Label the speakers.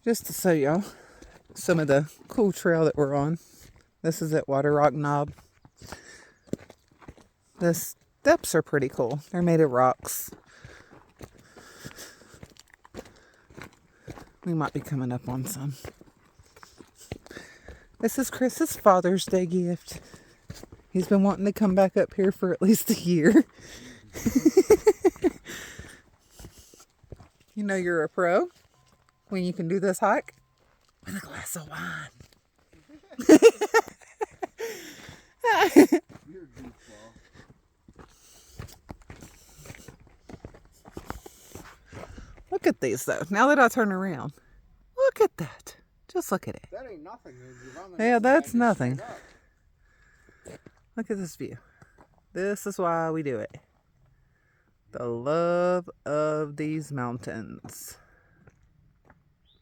Speaker 1: Just to show y'all some of the cool trail that we're on. This is at Waterrock Knob. The steps are pretty cool. They're made of rocks. We might be coming up on some. This is Chris's Father's Day gift. He's been wanting to come back up here for at least a year. You know you're a pro when you can do this hike with a glass of wine. Look at these though. Now that I turn around, look at that. Just look at it.
Speaker 2: That ain't nothing.
Speaker 1: Yeah, that's nothing. Look at this view. This is why we do it. The love of these mountains.